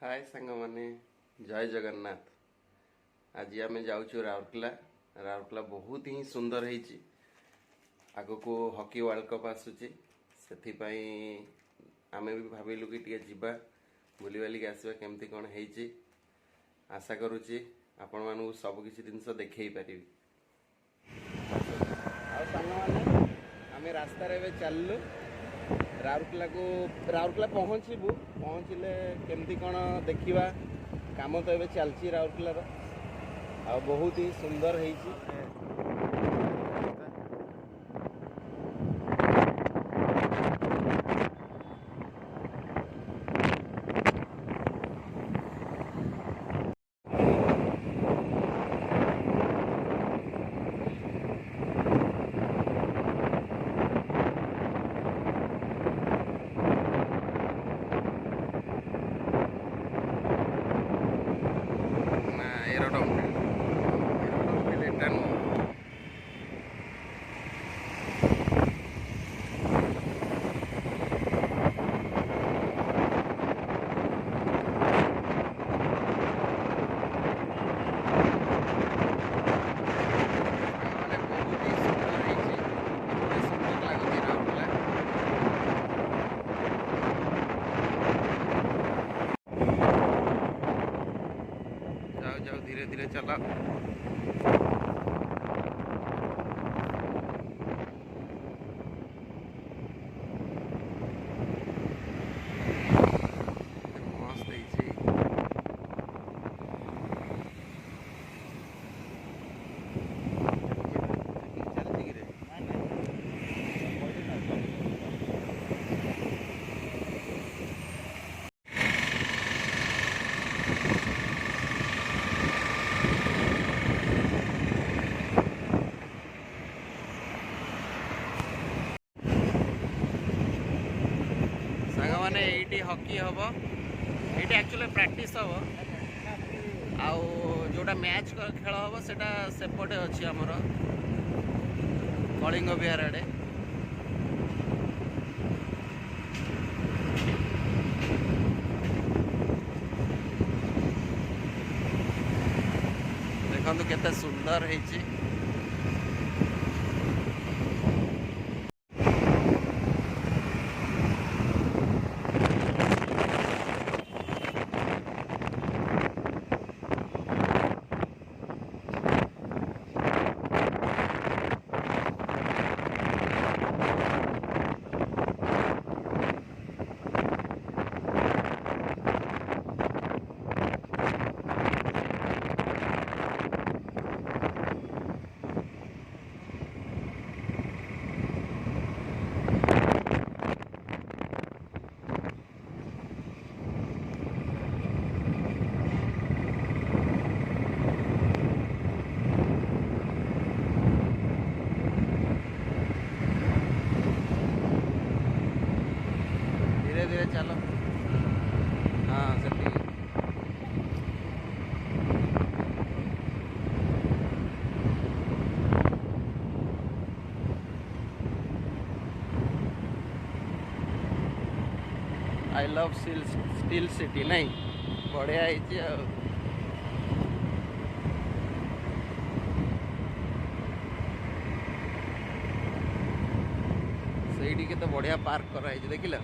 हाय सांग माने जय जगन्नाथ। आज आम जाऊँ राउरकेला। राउरकेला बहुत ही सुंदर है। आग को हॉकी वर्ल्ड कप आसूची से आम भी भाविलु कि टे जा बुली बालिक आसवा केमती कौन है। आशा करुच्ची आपण मानू सबकि जिनस देखे पारि। आम रास्तार चलू राउरकेला पहुँचले केमती कौन देखा काम तो ये चलती राउरकेलार आ बहुत ही सुंदर है। जाओ धीरे धीरे चला। माने ये हॉकी हम ये एक्चुअली प्रैक्टिस हम आउ जोटा मैच खेल हम सेटा सेपटे अच्छी आमर कलिंग बिहार आड़े। देखो केते सुंदर है। धीरे धीरे चलो। हाँ सही। आई लव स्टील सिटी नहीं बढ़िया है। से तो बढ़िया पार्क कर देखिल।